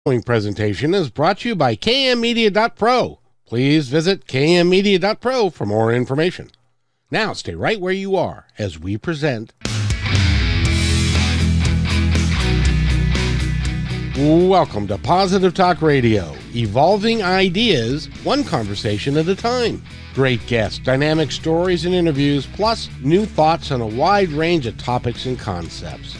Following presentation is brought to you by kmmedia.pro. Please visit kmmedia.pro for more information. Now stay right where you are as we present. Welcome to Positive Talk Radio, evolving ideas, one conversation at a time. Great guests, dynamic stories and interviews, plus new thoughts on a wide range of topics and concepts.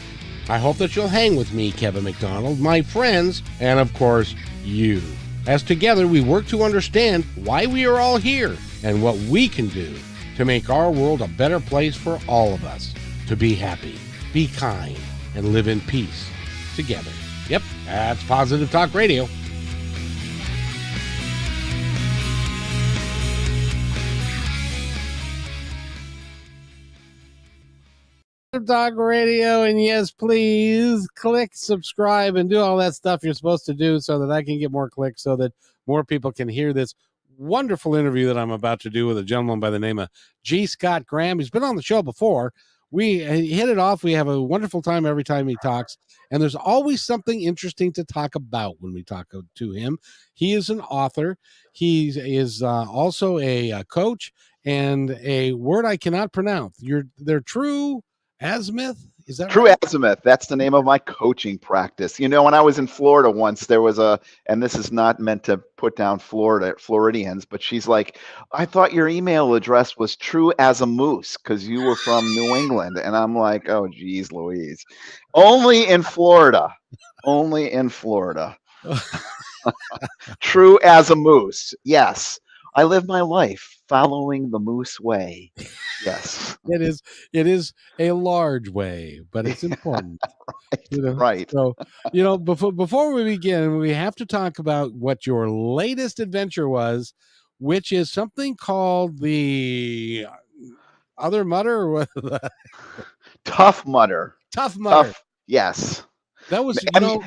I hope that you'll hang with me, Kevin McDonald, my friends, and of course, you. As together we work to understand why we are all here and what we can do to make our world a better place for all of us. To be happy, be kind, and live in peace together. Yep, that's Positive Talk Radio. Dog Radio, and yes, please click subscribe and do all that stuff you're supposed to do so that I can get more clicks, so that more people can hear this wonderful interview that I'm about to do with a gentleman by the name of G. Scott Graham. He's been on the show before. We hit it off. We have a wonderful time every time he talks, and there's always something interesting to talk about when we talk to him. He is an author. He is also a coach, and a word I cannot pronounce. They're true azimuth. Is that True right? Azimuth. That's the name of my coaching practice. You know, when I was in Florida once, there was and this is not meant to put down Floridians, but she's like, I thought your email address was true as a moose because you were from New England. And I'm like, oh, geez, Louise. Only in Florida. Only in Florida. True as a moose. Yes. I live my life following the moose way. Yes. It is a large way, but it's important. Right. So, before we begin, we have to talk about what your latest adventure was, which is something called the Other Mutter, or what? Tough Mudder. Tough Mutter. Yes. That was Mudder.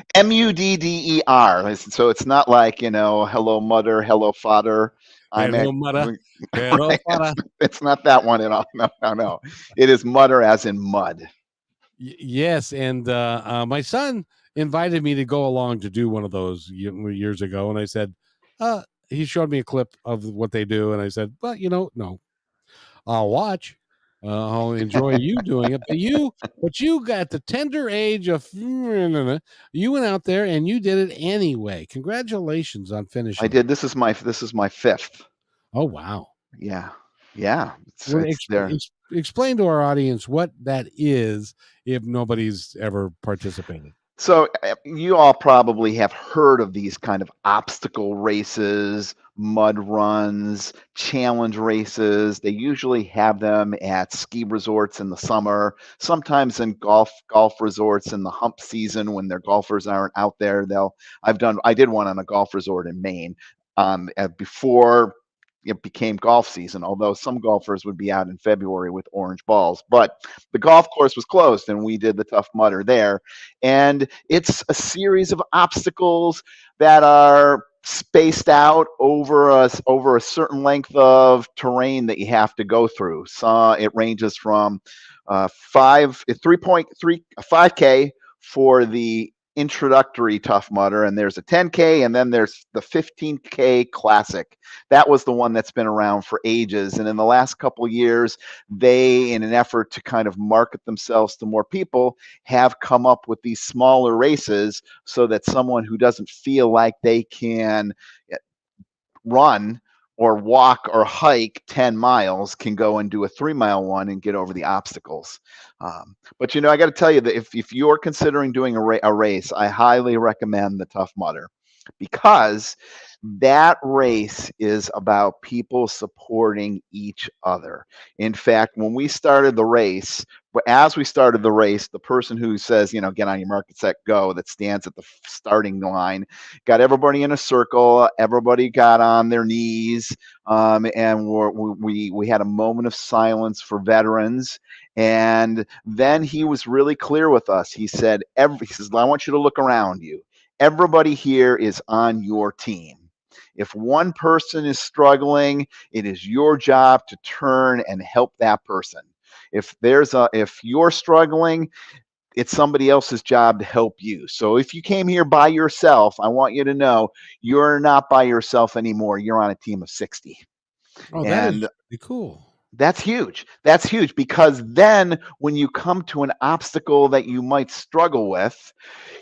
So it's not like, hello mother, hello father. Hello mudder. Hello father. It's not that one at all. No. It is mudder as in mud. Yes, and my son invited me to go along to do one of those years ago, and I said, he showed me a clip of what they do, and I said, well, no, I'll watch. I'll enjoy you doing it. But you got the tender age of, you went out there and you did it anyway. Congratulations on finishing. I did. This is my fifth. Oh, wow. Yeah. Explain to our audience what that is if nobody's ever participated. So you all probably have heard of these kind of obstacle races, mud runs, challenge races. They usually have them at ski resorts in the summer, sometimes in golf resorts in the hump season when their golfers aren't out there. I did one on a golf resort in Maine before it became golf season, although some golfers would be out in February with orange balls. But the golf course was closed, and we did the Tough Mudder there. And it's a series of obstacles that are spaced out over a certain length of terrain that you have to go through. So it ranges from 5K for the introductory Tough Mudder, and there's a 10K, and then there's the 15K Classic. That was the one that's been around for ages, and in the last couple years, they, in an effort to kind of market themselves to more people, have come up with these smaller races so that someone who doesn't feel like they can run or walk or hike 10 miles can go and do a 3-mile one and get over the obstacles. But I got to tell you that if you're considering doing a race, I highly recommend the Tough Mudder, because that race is about people supporting each other. In fact, when we started the race, the person who says, get on your mark, set, go, that stands at the starting line, got everybody in a circle. Everybody got on their knees, and we had a moment of silence for veterans. And then he was really clear with us. He said, I want you to look around you. Everybody here is on your team. If one person is struggling, it is your job to turn and help that person. If you're struggling, it's somebody else's job to help you. So if you came here by yourself, I want you to know you're not by yourself anymore. You're on a team of 60. Oh, that And is pretty cool. that's huge. That's huge because then when you come to an obstacle that you might struggle with,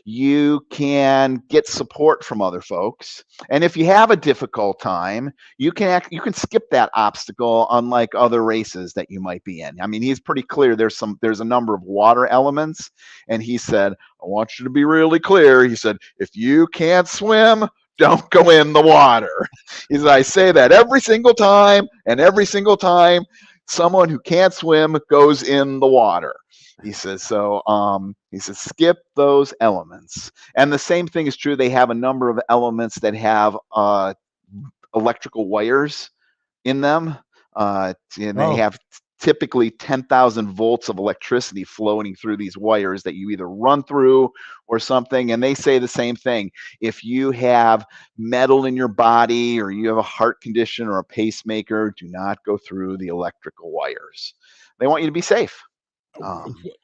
you can get support from other folks. And if you have a difficult time, you can skip that obstacle, unlike other races that you might be in. I mean, he's pretty clear. There's a number of water elements, and he said, I want you to be really clear. He said, if you can't swim, don't go in the water. He said, I say that every single time, and every single time someone who can't swim goes in the water. He says, so he says, skip those elements. And the same thing is true. They have a number of elements that have electrical wires in them. And they have typically 10,000 volts of electricity flowing through these wires that you either run through or something. And they say the same thing. If you have metal in your body or you have a heart condition or a pacemaker, do not go through the electrical wires. They want you to be safe.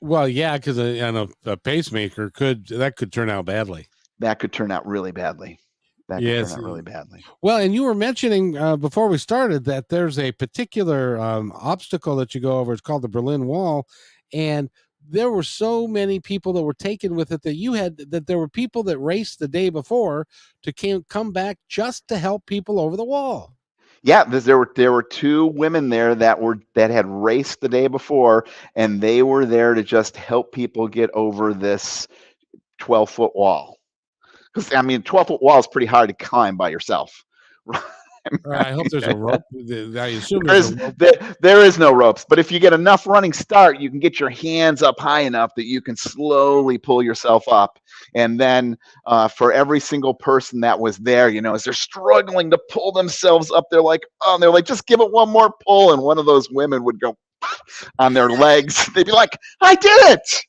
Well, yeah, because a pacemaker could turn out badly. That could turn out really badly. Yes. Well, and you were mentioning before we started that there's a particular obstacle that you go over. It's called the Berlin Wall, and there were so many people that were taken with it that there were people that raced the day before to come back just to help people over the wall. Yeah, there were two women there that had raced the day before, and they were there to just help people get over this 12-foot wall. Because I mean, 12-foot wall is pretty hard to climb by yourself. I hope there's a rope. I assume there's a rope. There is no ropes, but if you get enough running start, you can get your hands up high enough that you can slowly pull yourself up. And then for every single person that was there, as they're struggling to pull themselves up, they're like, just give it one more pull. And one of those women would go on their legs. They'd be like, I did it.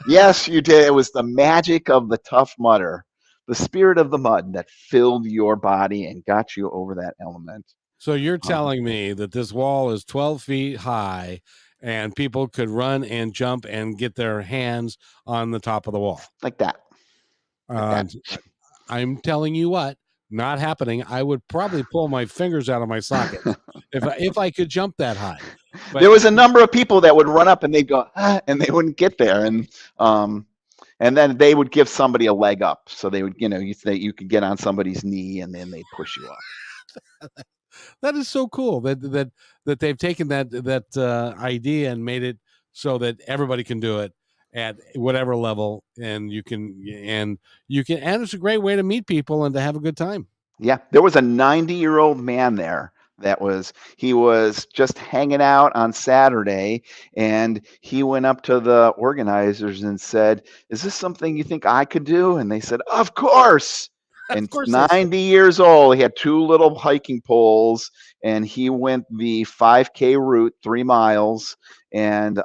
Yes, you did. It was the magic of the Tough Mudder. The spirit of the mud that filled your body and got you over that element. So you're telling me that this wall is 12 feet high and people could run and jump and get their hands on the top of the wall. Like that. I'm telling you what, not happening. I would probably pull my fingers out of my socket if I could jump that high. But there was a number of people that would run up and they'd go, and they wouldn't get there. And then they would give somebody a leg up. So they would, you could get on somebody's knee and then they'd push you up. That is so cool that they've taken that idea and made it so that everybody can do it at whatever level, and it's a great way to meet people and to have a good time. Yeah, there was a 90-year-old man there. He was just hanging out on Saturday, and he went up to the organizers and said, is this something you think I could do? And they said, of course. And 90 years old, he had two little hiking poles, and he went the 5K route, 3 miles, and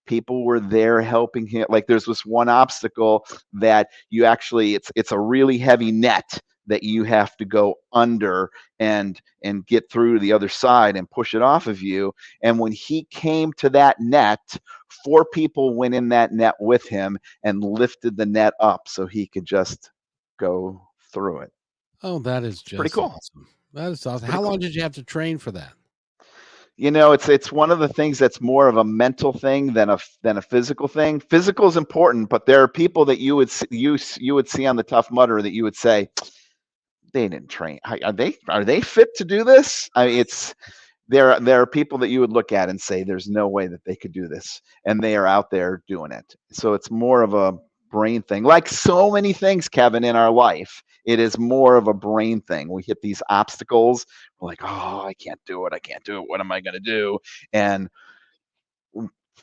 people were there helping him. Like there's this one obstacle that it's a really heavy net that you have to go under and get through the other side and push it off of you. And when he came to that net, 4 people went in that net with him and lifted the net up so he could just go through it. Oh, that is just pretty cool. Awesome. That is awesome. How long did you have to train for that? It's one of the things that's more of a mental thing than a physical thing. Physical is important, but there are people that you would see on the Tough Mudder that you would say, they didn't train. Are they fit to do this? I mean, there are people that you would look at and say there's no way that they could do this, and they are out there doing it. So it's more of a brain thing. Like so many things, Kevin, in our life, it is more of a brain thing. We hit these obstacles, we're like, oh, I can't do it. What am I going to do? And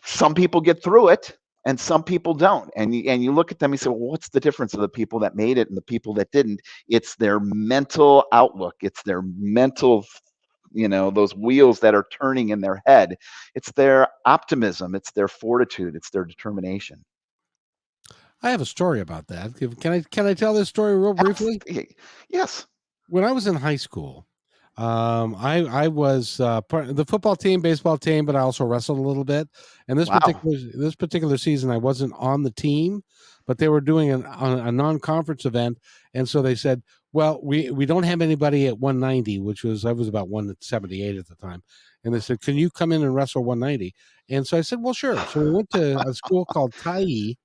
some people get through it and some people don't. And you look at them and you say, well, what's the difference of the people that made it and the people that didn't? It's their mental outlook. It's their mental, those wheels that are turning in their head. It's their optimism. It's their fortitude. It's their determination. I have a story about that. Can I tell this story real briefly? Yes. When I was in high school, I was part of the football team, baseball team, but I also wrestled a little bit. And Wow. this particular season, I wasn't on the team, but they were doing a non-conference event, and so they said, "Well, we don't have anybody at 190, which was I was about 178 at the time." And they said, "Can you come in and wrestle 190?" And so I said, "Well, sure." So we went to a school called Tai,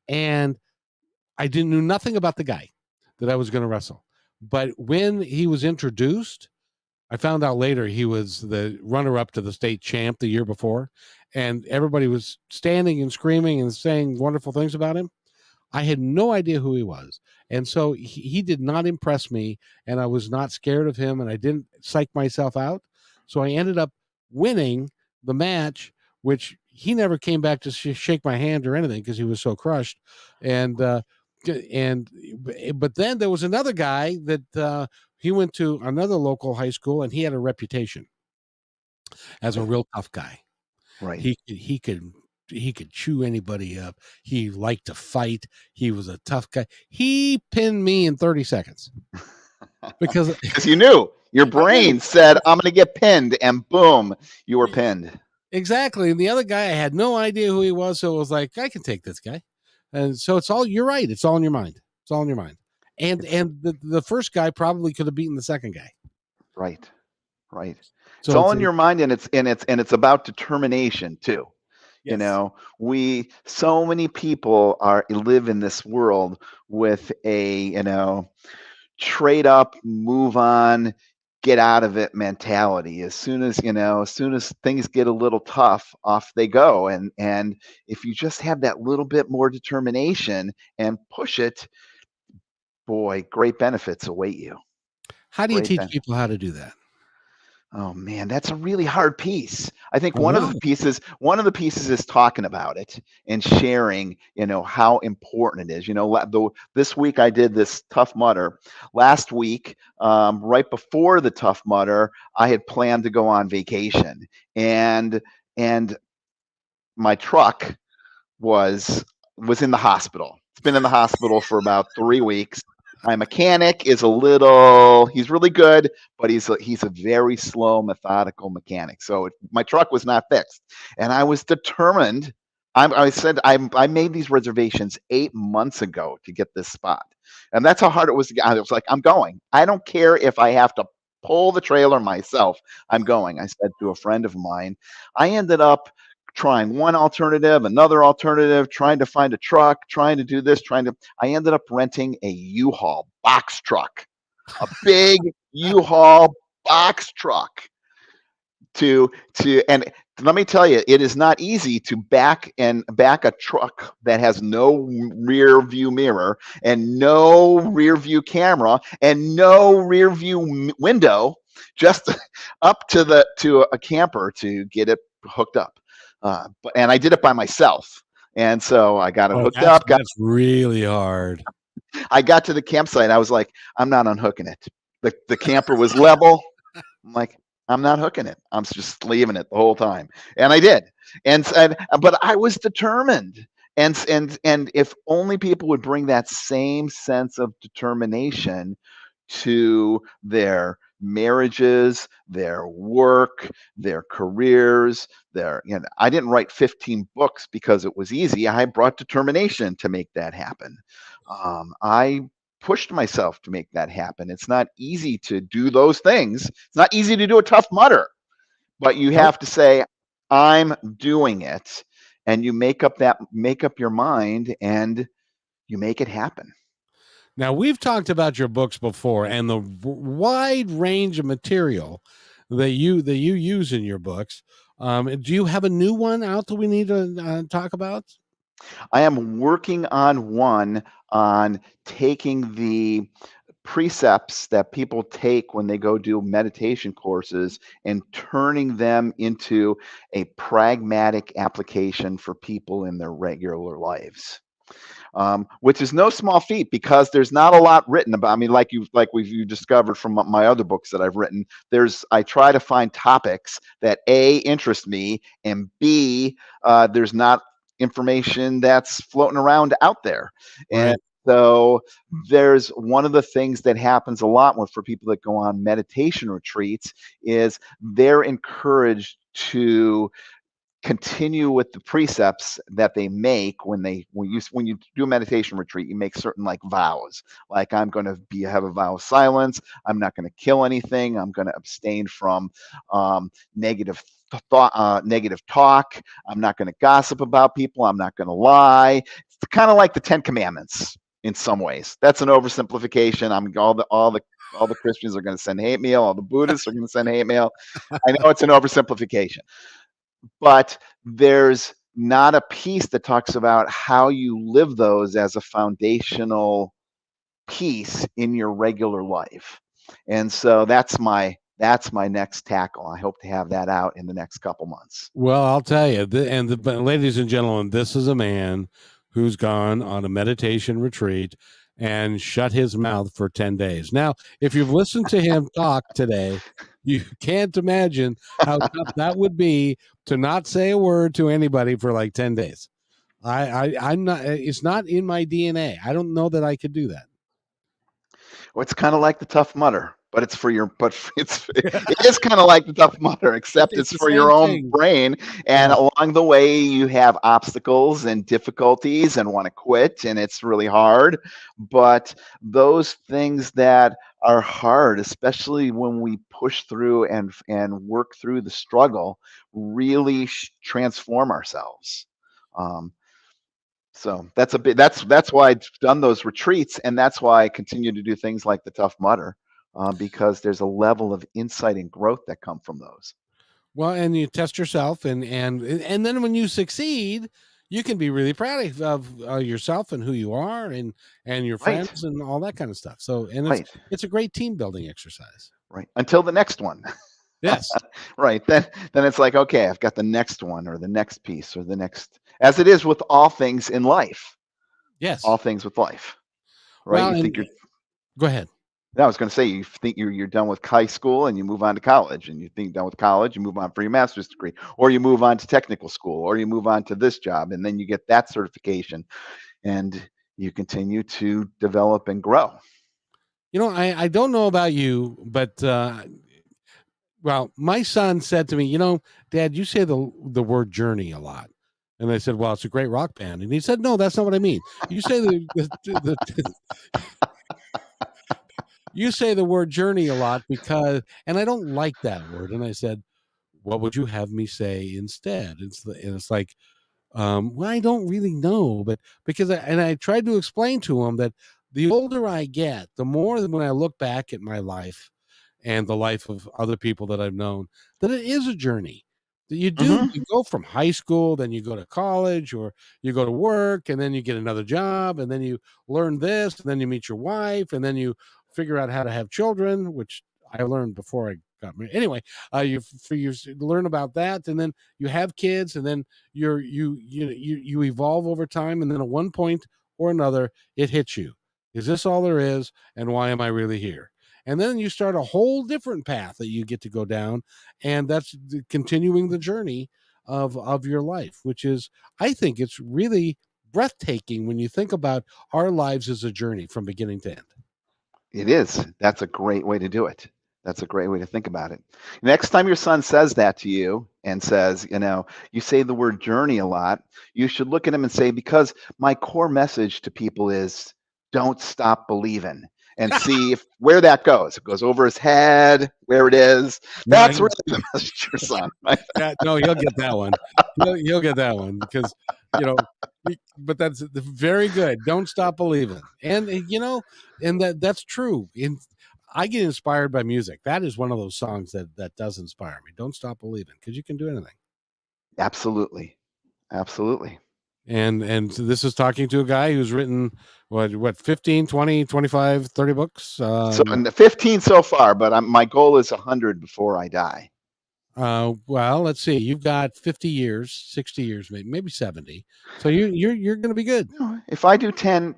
and I didn't knew nothing about the guy that I was going to wrestle. But when he was introduced, I found out later he was the runner up to the state champ the year before, and everybody was standing and screaming and saying wonderful things about him. I had no idea who he was. And so he did not impress me, and I was not scared of him, and I didn't psych myself out. So I ended up winning the match, which he never came back to shake my hand or anything because he was so crushed. And, and, but then there was another guy that he went to another local high school, and he had a reputation as a real tough guy. Right. He could chew anybody up. He liked to fight. He was a tough guy. He pinned me in 30 seconds because Because you knew your I brain knew said, I'm going to get pinned, and boom, you were pinned. exactly. And the other guy, I had no idea who he was, so it was like I can take this guy. And so it's all you're right. It's all in your mind. It's all in your mind. And It's the first guy probably could have beaten the second guy. right. Right. It's So all it's in your mind, and it's about determination too. You yes. know, we so many people are live in this world with a, trade up, move on, get out of it mentality. As soon as things get a little tough, off they go. And if you just have that little bit more determination and push it, boy, great benefits await you. How do you Great teach benefits. people how to do that? Oh man, that's a really hard piece. I think I know. one of the pieces is talking about it and sharing, how important it is. This week I did this Tough Mudder. Last week, right before the Tough Mudder, I had planned to go on vacation, and my truck was in the hospital. It's been in the hospital for about 3 weeks. My mechanic is he's really good, but he's a very slow, methodical mechanic. So my truck was not fixed, and I was determined. I made these reservations 8 months ago to get this spot, and that's how hard it was to get. I was like, I'm going. I don't care if I have to pull the trailer myself. I'm going. I said to a friend of mine. I ended up trying one alternative, another alternative, trying to find a truck, trying to do this, I ended up renting a U-Haul box truck, a big U-Haul box truck and let me tell you, it is not easy to back a truck that has no rear view mirror and no rear view camera and no rear view window just up to a camper to get it hooked up. And I did it by myself. And so I got it Oh, hooked up. that's really hard. I got to the campsite. I was like, I'm not unhooking it. The camper was level. I'm like, I'm not hooking it. I'm just leaving it the whole time. And I did. But I was determined. And if only people would bring that same sense of determination to their marriages, their work, their careers, I didn't write 15 books because it was easy. I brought determination to make that happen. I pushed myself to make that happen. It's not easy to do those things. It's not easy to do a Tough Mudder, but you Nope. have to say, I'm doing it. And you make up your mind and you make it happen. Now we've talked about your books before and the wide range of material that you use in your books. Do you have a new one out that we need to talk about? I am working on one on taking the precepts that people take when they go do meditation courses and turning them into a pragmatic application for people in their regular lives. Which is no small feat because there's not a lot written about. I mean, you discovered from my other books that I've written. I try to find topics that A, interest me, and B, there's not information that's floating around out there. And Right. So there's one of the things that happens a lot for people that go on meditation retreats is they're encouraged to continue with the precepts that they make when you do a meditation retreat. You make certain like vows, like I'm going to have a vow of silence, I'm not going to kill anything, I'm going to abstain from negative thought, negative talk, I'm not going to gossip about people, I'm not going to lie. It's kind of like the 10 commandments in some ways. That's an oversimplification. I'm all the Christians are going to send hate mail, all the Buddhists are going to send hate mail. I know it's an oversimplification, but there's not a piece that talks about how you live those as a foundational piece in your regular life. And so that's my next tackle. I hope to have that out in the next couple months. Well, I'll tell you, but ladies and gentlemen, this is a man who's gone on a meditation retreat and shut his mouth for 10 days. Now, if you've listened to him talk today, you can't imagine how tough that would be to not say a word to anybody for like 10 days. I'm not, it's not in my DNA. I don't know that I could do that. Well, it's kind of like the Tough Mudder, but it is kind of like the Tough Mudder, except It's it's the for same your own thing. brain. And Yeah. along the way, you have obstacles and difficulties and want to quit, and it's really hard. But those things that are hard, especially when we push through and work through the struggle, really transform ourselves. Um, so that's why I've done those retreats, and that's why I continue to do things like the Tough Mudder, because there's a level of insight and growth that come from those. Well, and you test yourself, and then when you succeed, you can be really proud of yourself and who you are, and your Right, friends and all that kind of stuff. So, and right, it's a great team building exercise. right. Until the next one. Yes, Right. Then it's like, okay, I've got the next one or the next piece or the next, as it is with all things in life. All yes. things with life. Right. Well, You and think you're go ahead. I was going to say, you think you're done with high school and you move on to college, and you think you're done with college, you move on for your master's degree, or you move on to technical school, or you move on to this job, and then you get that certification, and you continue to develop and grow. You know, I don't know about you, but well, my son said to me, you know, Dad, you say the word journey a lot. And I said, well, it's a great rock band. And he said, no, that's not what I mean. You say you say the word journey a lot because, and I don't like that word. And I said, what would you have me say instead? And it's like, well, I don't really know, but and I tried to explain to him that the older I get, the more when I look back at my life and the life of other people that I've known, that it is a journey. That Hmm. you go from high school, then you go to college, or you go to work, and then you get another job, and then you learn this, and then you meet your wife, and then you figure out how to have children, which I learned before I got married. Anyway, you learn about that, and then you have kids, and then you evolve over time, and then at one point or another, it hits you. Is this all there is? And why am I really here? And then you start a whole different path that you get to go down, and that's continuing the journey of your life, which is, I think, it's really breathtaking when you think about our lives as a journey from beginning to end. It is. That's a great way to do it. That's a great way to think about it. Next time your son says that to you and says, you say the word journey a lot, you should look at him and say, because my core message to people is don't stop believing, and see if where that goes. It goes over his head, where it is. No, That's really the message to your son. Right? yeah, no, he'll get that one. He'll get that one because you know. But that's very good. Don't stop believing, and and that's true. I get inspired by music. That is one of those songs that does inspire me. Don't stop believing because you can do anything. Absolutely. Absolutely. And so this is talking to a guy who's written what 15, 20, 25, 30 books. So, and 15 so far, but my goal is 100 before I die. Well, let's see. You've got 50 years, 60 years, maybe 70. So you're going to be good. If I do 10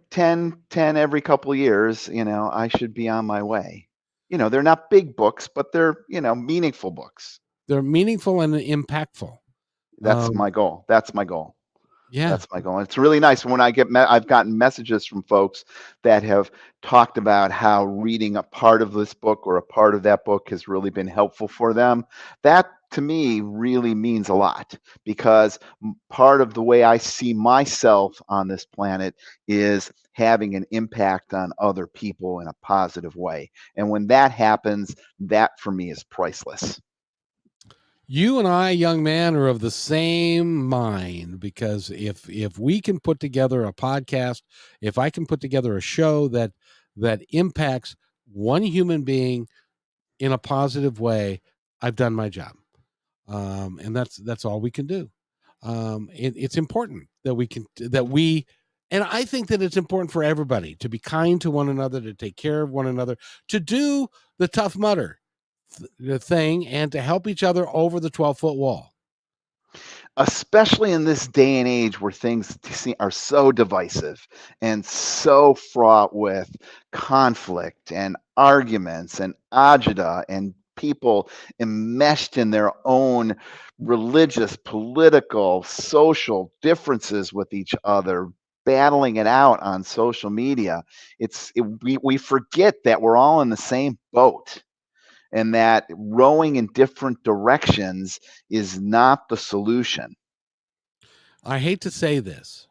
every couple of years, I should be on my way. They're not big books, but they're, meaningful books. They're meaningful and impactful. That's my goal. That's my goal. Yeah. That's my goal. It's really nice when I've gotten messages from folks that have talked about how reading a part of this book or a part of that book has really been helpful for them. That to me really means a lot, because part of the way I see myself on this planet is having an impact on other people in a positive way. And when that happens, that for me is priceless. You and I, young man, are of the same mind, because if we can put together a podcast, if I can put together a show that impacts one human being in a positive way, I've done my job. And that's all we can do. It's important that we, and I think that it's important for everybody to be kind to one another, to take care of one another, to do the Tough Mudder thing, and to help each other over the 12-foot wall. Especially in this day and age where things are so divisive and so fraught with conflict and arguments and agita and people enmeshed in their own religious, political, social differences with each other, battling it out on social media. We forget that we're all in the same boat, and that rowing in different directions is not the solution. I hate to say this,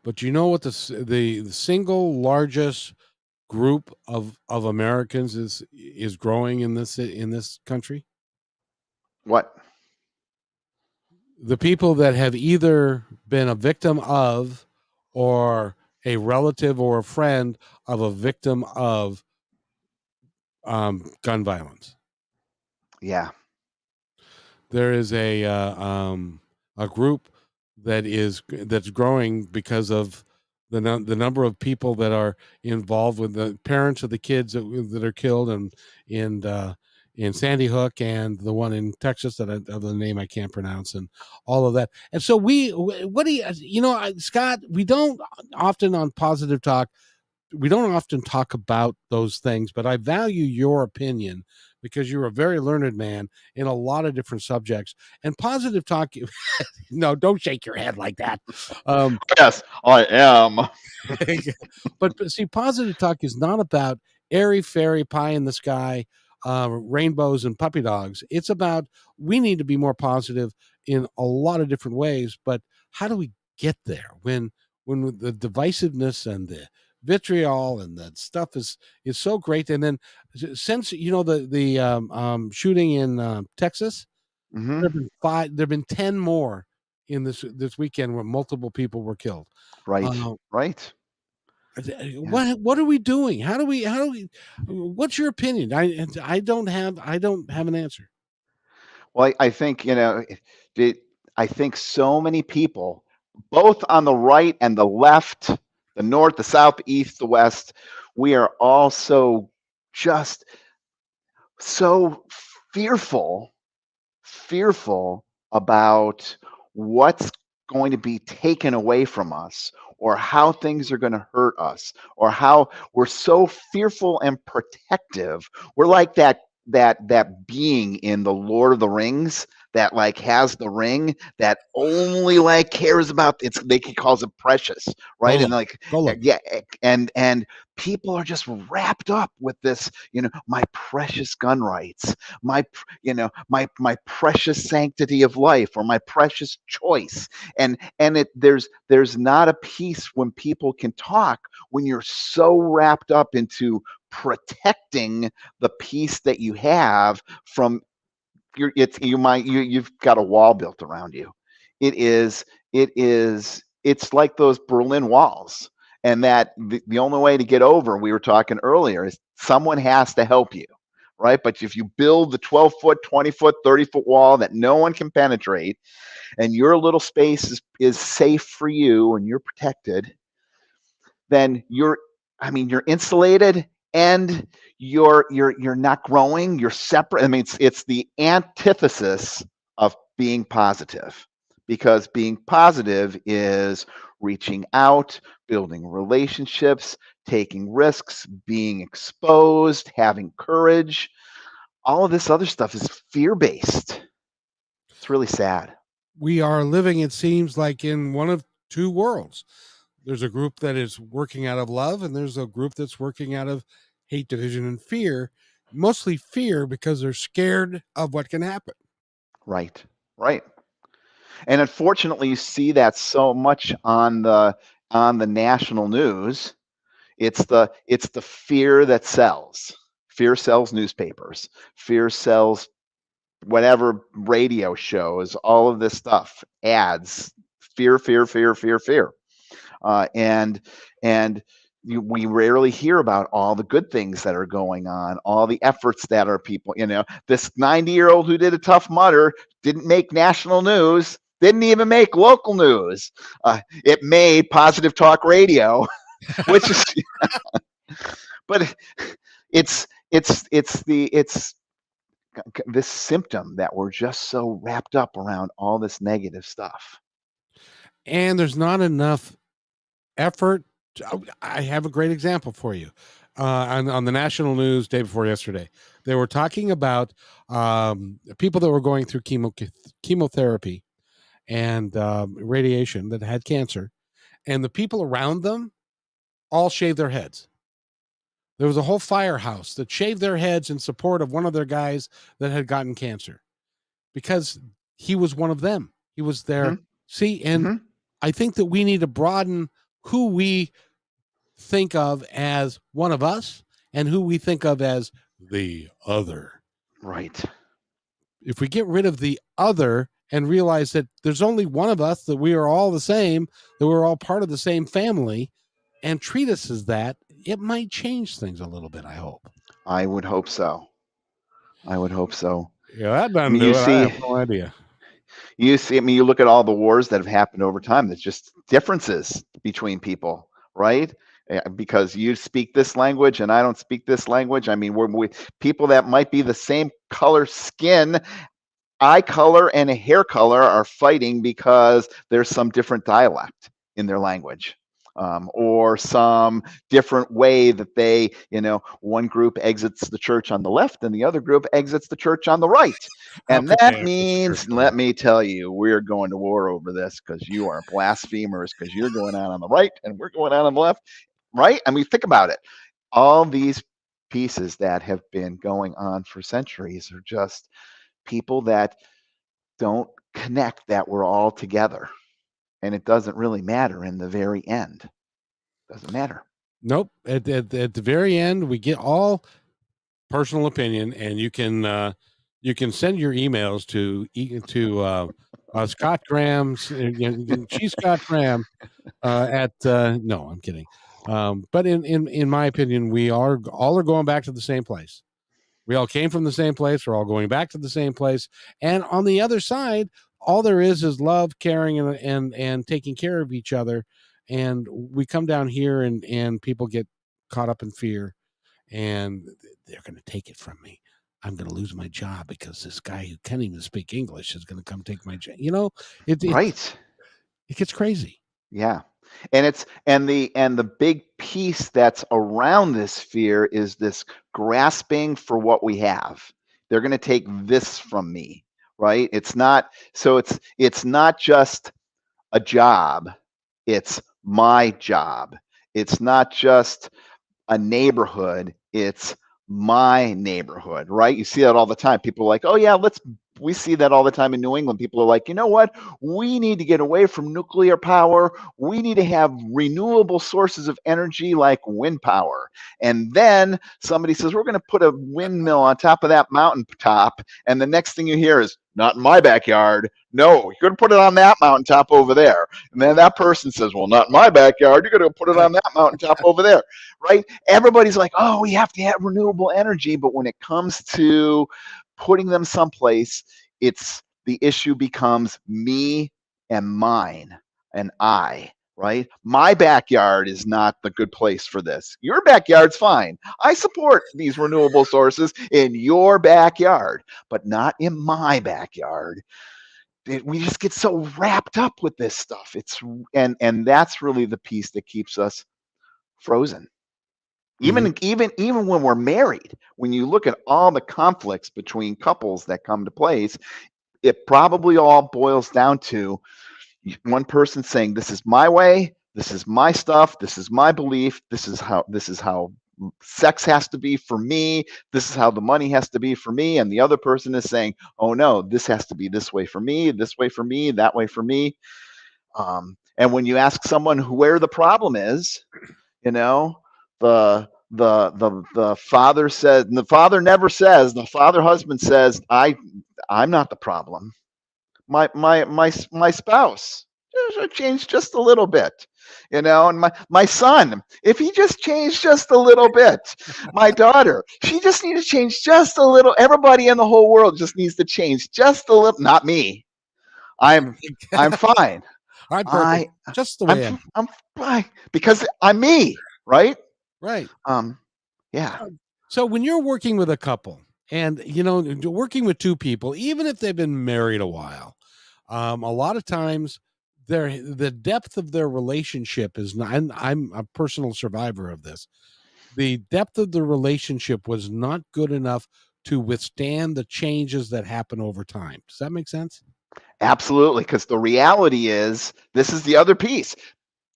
but you know what the single largest group of Americans is growing in this country? What? The people that have either been a victim of, or a relative or a friend of a victim of, gun violence. Yeah. There is a group that's growing because of the number of people that are involved, with the parents of the kids that are killed, and in Sandy Hook, and the one in Texas of the name I can't pronounce, and all of that. And so what do you know, Scott? We don't often on Positive Talk, we don't often talk about those things, but I value your opinion, because you're a very learned man in a lot of different subjects. And Positive Talk, no, don't shake your head like that. Yes, I am. But see, Positive Talk is not about airy fairy pie in the sky, rainbows and puppy dogs. It's about, we need to be more positive in a lot of different ways. But how do we get there when the divisiveness and the vitriol and that stuff is so great? And then, since the shooting in Texas, Hmm. there've been 10 more in this weekend, where multiple people were killed. Right. Uh, Right. Yeah. what are we doing? How do we what's your opinion? I don't have an answer. Well, I think, it, I think so many people, both on the right and the left, the north, the south, the east, the west, we are all just so fearful about what's going to be taken away from us, or how things are going to hurt us, or how we're so fearful and protective. We're like that being in the Lord of the Rings that like has the ring that only like cares about it's they calls it precious, right? And Golem, like Golem. yeah, and people are just wrapped up with this, my precious gun rights, my precious sanctity of life, or my precious choice. And there's not a peace when people can talk, when you're so wrapped up into protecting the peace that you have from you've got a wall built around you. It's like those Berlin walls, and that the only way to get over, we were talking earlier, is someone has to help you, right? But if you build the 12-foot, 20-foot, 30-foot wall that no one can penetrate, and your little space is safe for you and you're protected, then you're insulated, and you're not growing, you're separate. I mean, it's the antithesis of being positive, because being positive is reaching out, building relationships, taking risks, being exposed, having courage. All of this other stuff is fear-based. It's really sad. We are living, it seems like, in one of two worlds. There's a group that is working out of love, and there's a group that's working out of hate, division, and fear. Mostly fear because they're scared of what can happen. Right. Right. And unfortunately, you see that so much on the national news. It's the fear that sells. Fear sells newspapers. Fear sells whatever radio shows. All of this stuff, ads. Fear, fear, fear, fear, fear. And we rarely hear about all the good things that are going on, all the efforts that are people. This 90-year-old who did a Tough Mudder didn't make national news. Didn't even make local news. It made Positive Talk Radio, which is, but it's this symptom that we're just so wrapped up around all this negative stuff. And there's not enough effort. I have a great example for you. On the national news day before yesterday, they were talking about people that were going through chemotherapy and radiation that had cancer, and the people around them all shaved their heads. There was a whole firehouse that shaved their heads in support of one of their guys that had gotten cancer because he was one of them. He was there. Mm-hmm. See, and Mm-hmm. I think that we need to broaden who we think of as one of us and who we think of as the other. Right. If we get rid of the other and realize that there's only one of us, that we are all the same, that we're all part of the same family, and treat us as that, it might change things a little bit, I hope. I would hope so. Yeah, that doesn't do it. I have no idea. You see, you look at all the wars that have happened over time. There's just differences between people, right? Because you speak this language and I don't speak this language. We're people that might be the same color skin, eye color, and hair color are fighting because there's some different dialect in their language. Or some different way that they, one group exits the church on the left and the other group exits the church on the right. And that means, let me tell you, we're going to war over this because you are blasphemers, because you're going out on the right and we're going out on the left, right? Think about it. All these pieces that have been going on for centuries are just people that don't connect, that we're all together. And it doesn't really matter in the very end. Doesn't matter. Nope. At the very end, we get all personal opinion, and you can send your emails to Scott Graham's. She's Scott Graham at no, I'm kidding. But in my opinion, we all are going back to the same place. We all came from the same place. We're all going back to the same place. And on the other side, all there is love, caring, and taking care of each other. And we come down here and people get caught up in fear, and they're going to take it from me. I'm going to lose my job because this guy who can't even speak English is going to come take my job. It gets crazy. Yeah. And the big piece that's around this fear is this grasping for what we have. They're going to take this from me, right? It's not just a job. It's my job. It's not just a neighborhood. It's my neighborhood, right? You see that all the time. People are like, oh yeah, we see that all the time in New England. People are like, you know what? We need to get away from nuclear power. We need to have renewable sources of energy like wind power. And then somebody says, we're going to put a windmill on top of that mountaintop. And the next thing you hear is, not in my backyard. No, you're going to put it on that mountaintop over there. And then that person says, well, not in my backyard. You're going to put it on that mountaintop over there, right? Everybody's like, oh, we have to have renewable energy. But when it comes to putting them someplace, the issue becomes me and mine and I, right? My backyard is not the good place for this. Your backyard's fine. I support these renewable sources in your backyard, but not in my backyard. We just get so wrapped up with this stuff. And that's really the piece that keeps us frozen. Even when we're married, when you look at all the conflicts between couples that come to place, it probably all boils down to One person saying, this is my way, this is my stuff, this is my belief, this is how sex has to be for me, this is how the money has to be for me, and the other person is saying, oh no, this has to be this way for me, this way for me, that way for me. And when you ask someone where the problem is, you know, the father says, the father never says, the father husband says, I'm not the problem. My spouse changed just a little bit, and my son, if he just changed just a little bit, my daughter, she just needs to change just a little. Everybody in the whole world just needs to change just a little. Not me. I'm fine. I'm perfect, just the way I'm fine because I'm me, right? Right. Yeah. So when you're working with a couple, and working with two people, even if they've been married a while, a lot of times the depth of their relationship is not, and I'm a personal survivor of this. The depth of the relationship was not good enough to withstand the changes that happen over time. Does that make sense? Absolutely, because the reality is, this is the other piece.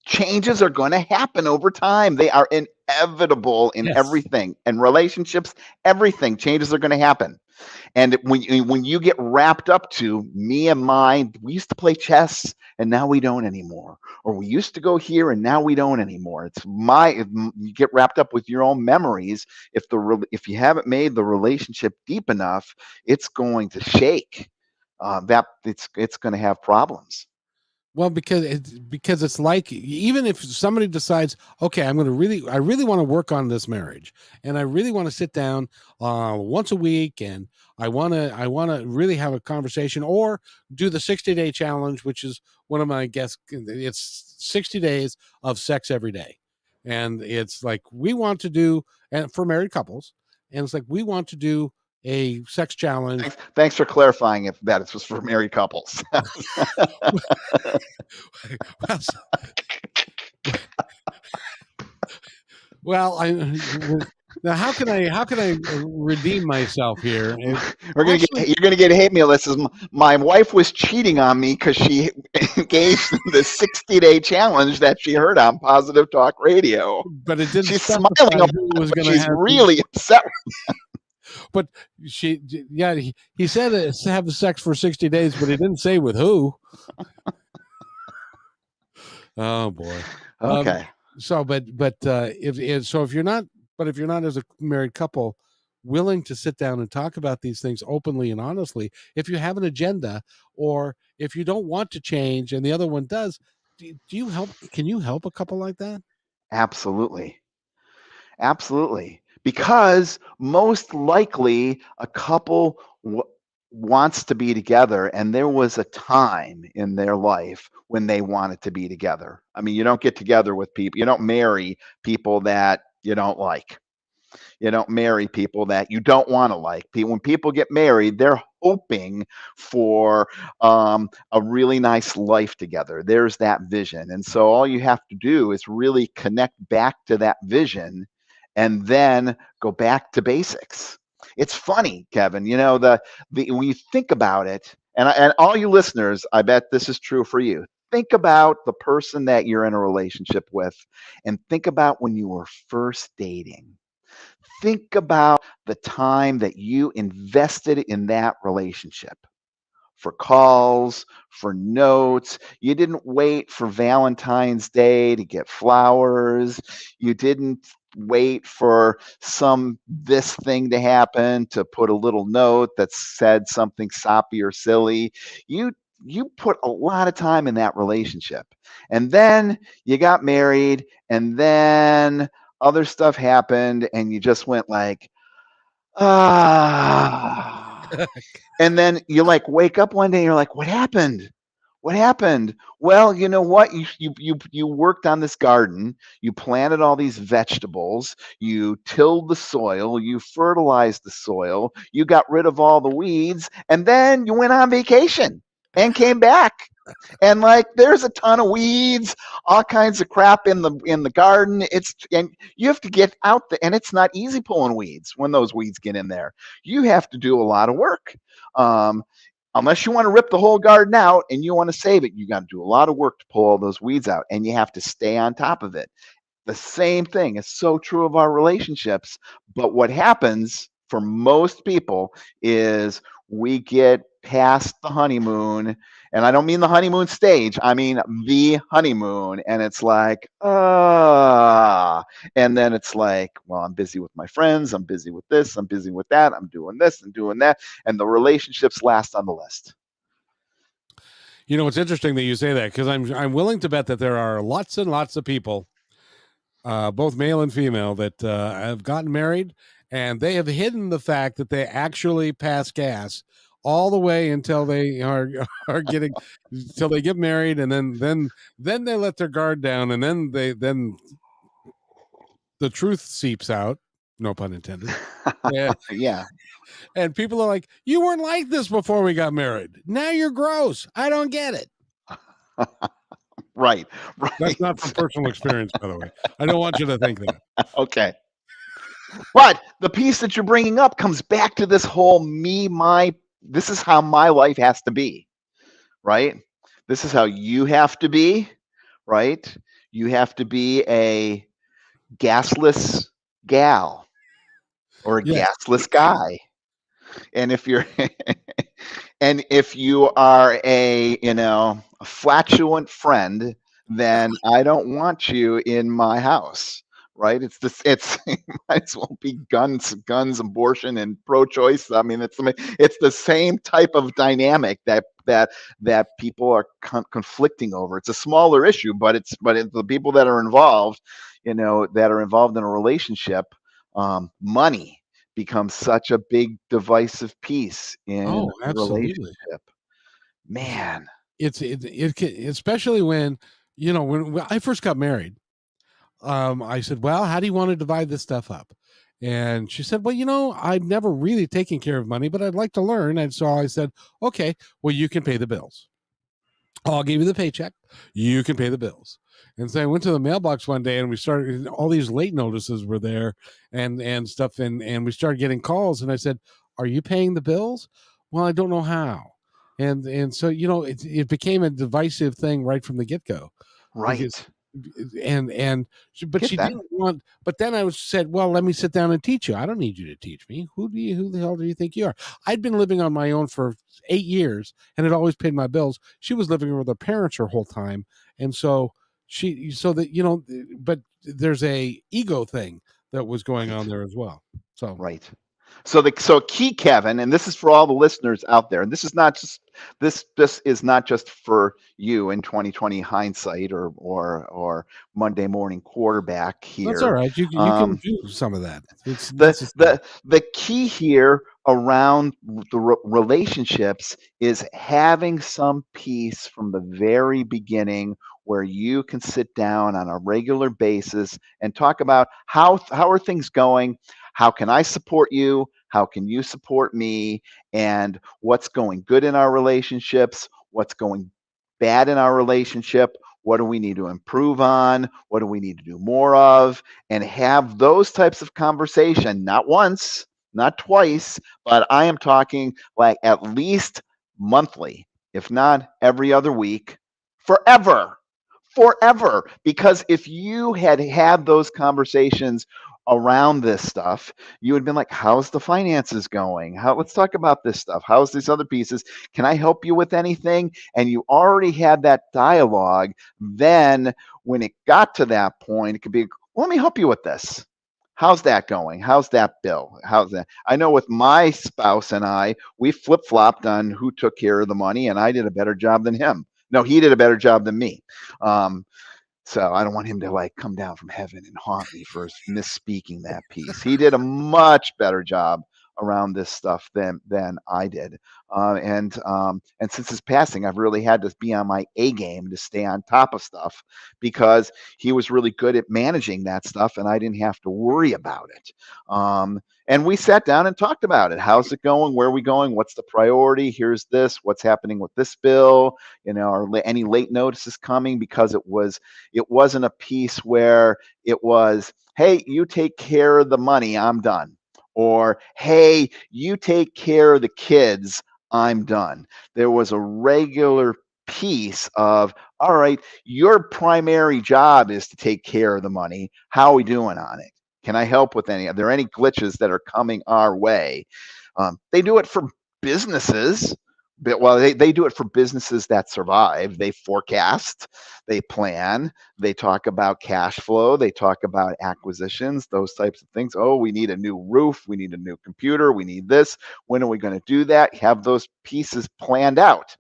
Changes are going to happen over time. They are inevitable in Yes. everything, and relationships, everything. Changes are going to happen. And when you get wrapped up to me and mine, we used to play chess and now we don't anymore, or we used to go here and now we don't anymore. You get wrapped up with your own memories. If you haven't made the relationship deep enough, it's going to shake. It's going to have problems. Well, because it's like, even if somebody decides, okay, I really want to work on this marriage, and I really want to sit down once a week, and I want to really have a conversation, or do the 60-day challenge, which is one of my guests. It's 60 days of sex every day, and it's like we want to do, and for married couples, and it's like we want to do a sex challenge. Thanks for clarifying that it was for married couples. Well, now how can I redeem myself here? You're gonna get hate mail that says my wife was cheating on me because she engaged in the 60-day challenge that she heard on Positive Talk Radio. But it didn't. She's specify smiling, who was but going to she's have. really upset. But he said to have sex for 60 days, but he didn't say with who. Oh boy. Okay. If you're not, as a married couple willing to sit down and talk about these things openly and honestly, if you have an agenda, or if you don't want to change and the other one does, do you help? Can you help a couple like that? Absolutely. Absolutely. Because most likely a couple wants to be together, and there was a time in their life when they wanted to be together. I mean, you don't get together with people, you don't marry people that you don't like. You don't marry people that you don't want to like. When people get married, they're hoping for a really nice life together. There's that vision. And so all you have to do is really connect back to that vision and then go back to basics. It's funny, Kevin, when you think about it, and all you listeners, I bet this is true for you. Think about the person that you're in a relationship with, and think about when you were first dating. Think about the time that you invested in that relationship, for calls, for notes. You didn't wait for Valentine's Day to get flowers. You didn't wait for this thing to happen to put a little note that said something soppy or silly. You put a lot of time in that relationship. And then you got married, and then other stuff happened, and you just went like, and then you wake up one day and you're like, what happened? What happened? Well, you know what? You worked on this garden. You planted all these vegetables. You tilled the soil. You fertilized the soil. You got rid of all the weeds, and then you went on vacation and came back. And there's a ton of weeds, all kinds of crap in the garden. And you have to get out there, and it's not easy pulling weeds when those weeds get in there. You have to do a lot of work. unless you want to rip the whole garden out and you want to save it, you got to do a lot of work to pull all those weeds out, and you have to stay on top of it. The same thing is so true of our relationships. But what happens for most people is we get past the honeymoon, and I don't mean the honeymoon stage, I mean the honeymoon, and it's like, and then it's like, well, I'm busy with my friends, I'm busy with this, I'm busy with that, I'm doing this and doing that, and the relationships last on the list. You know, it's interesting that you say that, because I'm willing to bet that there are lots and lots of people, both male and female, that have gotten married, and they have hidden the fact that they actually pass gas all the way until they are getting until they get married, and then they let their guard down, and then the truth seeps out. No pun intended. Yeah. Yeah. And people are like, "You weren't like this before we got married. Now you're gross. I don't get it." Right. That's not from personal experience, by the way. I don't want you to think that. Okay. But the piece that you're bringing up comes back to this whole this is how my life has to be, right? This is how you have to be, right? You have to be a gasless gal or a Yeah. gasless guy. And if you're and if you are a flatulent friend, then I don't want you in my house, right? It's might as well be guns, abortion, and pro-choice. I mean, it's the same type of dynamic that people are conflicting over. It's a smaller issue, but it's the people that are involved, that are involved in a relationship, money becomes such a big divisive piece in Oh, a absolutely. relationship. Man. Especially when when I first got married. I said, "Well, how do you want to divide this stuff up?" And she said, "Well, I've never really taken care of money, but I'd like to learn." And so I said, "Okay, well, you can pay the bills. I'll give you the paycheck. You can pay the bills." And so I went to the mailbox one day, and we started, all these late notices were there and stuff. And we started getting calls, and I said, "Are you paying the bills?" "Well, I don't know how." And so, it became a divisive thing right from the get-go, because Right. but Get she that. didn't want. But then I said, "Well, let me sit down and teach you. I don't need you to teach me. Who the hell do you think you are?" I'd been living on my own for 8 years and had always paid my bills. She was living with her parents her whole time, and so but there's a ego thing that was going Right. on there as well. So Right. So key, Kevin, and this is for all the listeners out there, and this is not just this is not just for you in 2020 hindsight or Monday morning quarterback that's all here. right. You can do some of that. It's the necessary. the key here around the relationships is having some peace from the very beginning, where you can sit down on a regular basis and talk about how are things going, how can I support you, how can you support me, and what's going good in our relationships, what's going bad in our relationship, what do we need to improve on, what do we need to do more of, and have those types of conversation, not once, not twice, but I am talking like at least monthly, if not every other week, forever. Because if you had those conversations around this stuff, you would have been like, how's the finances going? Let's talk about this stuff. How's these other pieces? Can I help you with anything? And you already had that dialogue. Then when it got to that point, it could be, let me help you with this. How's that going? How's that bill? How's that? I know with my spouse and I, we flip flopped on who took care of the money, and I did a better job than him. No, he did a better job than me. Um, so I don't want him to like come down from heaven and haunt me for misspeaking that piece. He did a much better job around this stuff than I did. And since his passing, I've really had to be on my A game to stay on top of stuff, because he was really good at managing that stuff, and I didn't have to worry about it. And we sat down and talked about it. How's it going? Where are we going? What's the priority? Here's this. What's happening with this bill? Are any late notices coming? Because it wasn't a piece where it was, hey, you take care of the money, I'm done. Or, hey, you take care of the kids, I'm done. There was a regular piece of, all right, your primary job is to take care of the money. How are we doing on it? Can I help with any? Are there any glitches that are coming our way? They do it for businesses. But, well, they do it for businesses that survive. They forecast, they plan, they talk about cash flow, they talk about acquisitions, those types of things. Oh, we need a new roof, we need a new computer, we need this. When are we going to do that? Have those pieces planned out.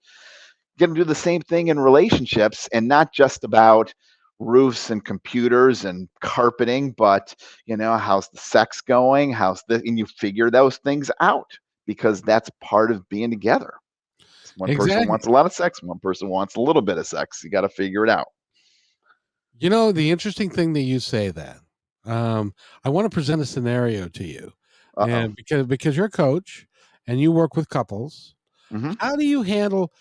Get them to do the same thing in relationships, and not just about roofs and computers and carpeting, but how's the sex going? And you figure those things out, because that's part of being together. One person Exactly. wants a lot of sex, one person wants a little bit of sex. You got to figure it out. The interesting thing that you say that, I want to present a scenario to you, Uh-oh. and because you're a coach and you work with couples, Mm-hmm. how do you handle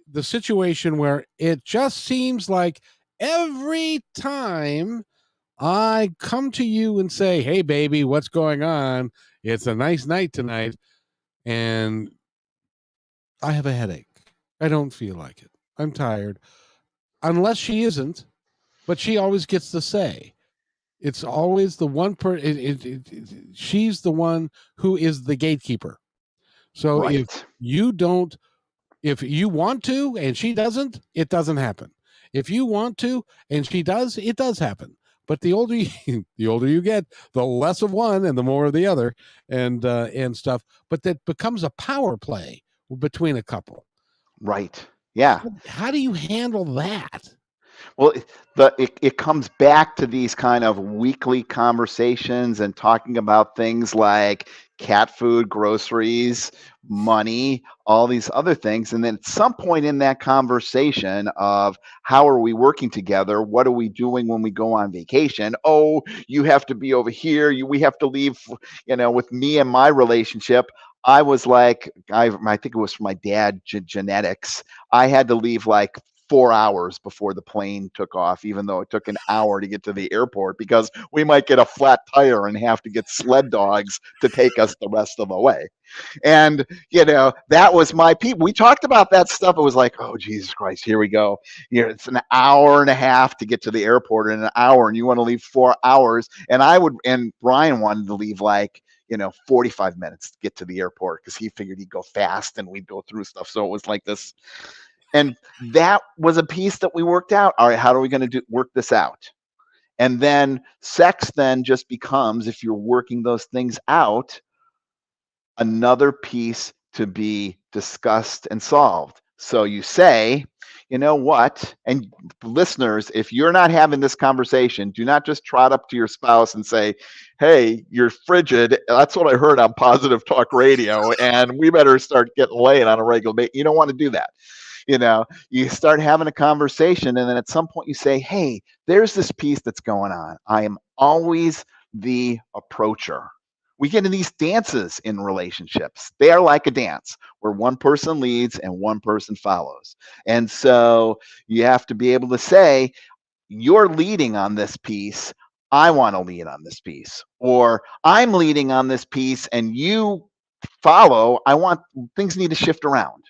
the situation where it just seems like every time I come to you and say, "Hey, baby, what's going on? It's a nice night tonight," and I have a headache. I don't feel like it. I'm tired. Unless she isn't, but she always gets the say. It's always the one she's the one who is the gatekeeper. So Right. you don't if you want to and she doesn't, it doesn't happen. If you want to and she does, it does happen. But the older the older you get, the less of one and the more of the other, and stuff. But that becomes a power play between a couple. Right. Yeah. How do you handle that? Well, it comes back to these kind of weekly conversations and talking about things like cat food, groceries, money, all these other things. And then at some point in that conversation of, how are we working together? What are we doing when we go on vacation? Oh, you have to be over here. We have to leave, with me and my relationship. I was like, I think it was for my dad, genetics. I had to leave like 4 hours before the plane took off, even though it took an hour to get to the airport, because we might get a flat tire and have to get sled dogs to take us the rest of the way. And, that was my people. We talked about that stuff. It was like, oh, Jesus Christ, here we go. It's an hour and a half to get to the airport in an hour, and you want to leave 4 hours. And Brian wanted to leave like, 45 minutes to get to the airport, because he figured he'd go fast and we'd go through stuff. So it was like this. And that was a piece that we worked out. All right, how are we going to work this out? And then sex then just becomes, if you're working those things out, another piece to be discussed and solved. So you say, you know what? And listeners, if you're not having this conversation, do not just trot up to your spouse and say, hey, you're frigid. That's what I heard on Positive Talk Radio, and we better start getting laid on a regular basis. You don't want to do that. You start having a conversation, and then at some point you say, hey, there's this piece that's going on. I am always the approacher. We get in these dances in relationships. They are like a dance where one person leads and one person follows. And so you have to be able to say, you're leading on this piece. I want to lead on this piece. Or I'm leading on this piece and you follow. Things need to shift around.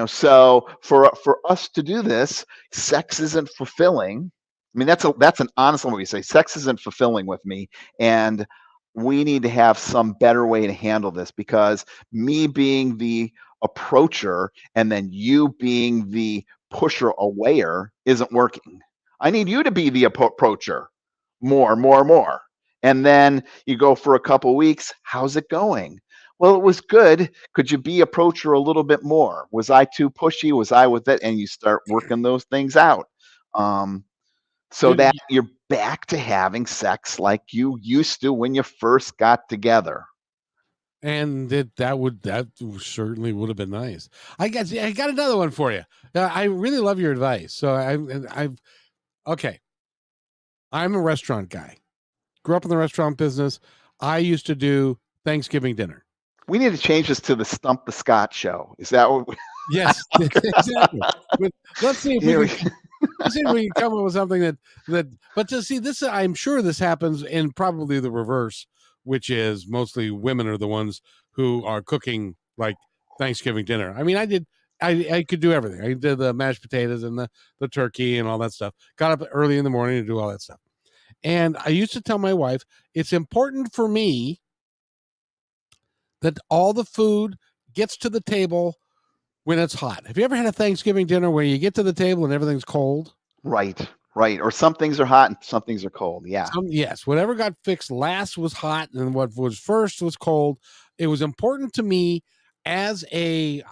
So for us to do this, sex isn't fulfilling. I mean, that's an honest one. We say sex isn't fulfilling with me, and we need to have some better way to handle this, because me being the approacher and then you being the pusher awayer isn't working. I need you to be the approacher more. And then you go for a couple weeks. How's it going? Well, it was good. Could you be approacher a little bit more? Was I too pushy? Was I with it? And you start working those things out. So You, that you're back to having sex like you used to when you first got together. and that certainly would have been nice. I got another one for you. I really love your advice. So I've okay. I'm a restaurant guy. Grew up in the restaurant business. I used to do Thanksgiving dinner. We need to change this to the Stump the Scott show. Is that what? Yes, exactly. But let's see if You we know, can let's see if we can come up with something that. But to see this, I'm sure this happens in probably the reverse, which is mostly women are the ones who are cooking like Thanksgiving dinner. I mean, I could do everything. I did the mashed potatoes and the turkey and all that stuff. Got up early in the morning to do all that stuff. And I used to tell my wife, it's important for me that all the food gets to the table when it's hot. Have you ever had a Thanksgiving dinner where you get to the table and everything's cold? Right, right. Or some things are hot and some things are cold. Yeah. Yes, whatever got fixed last was hot, and what was first was cold. It was important to me as a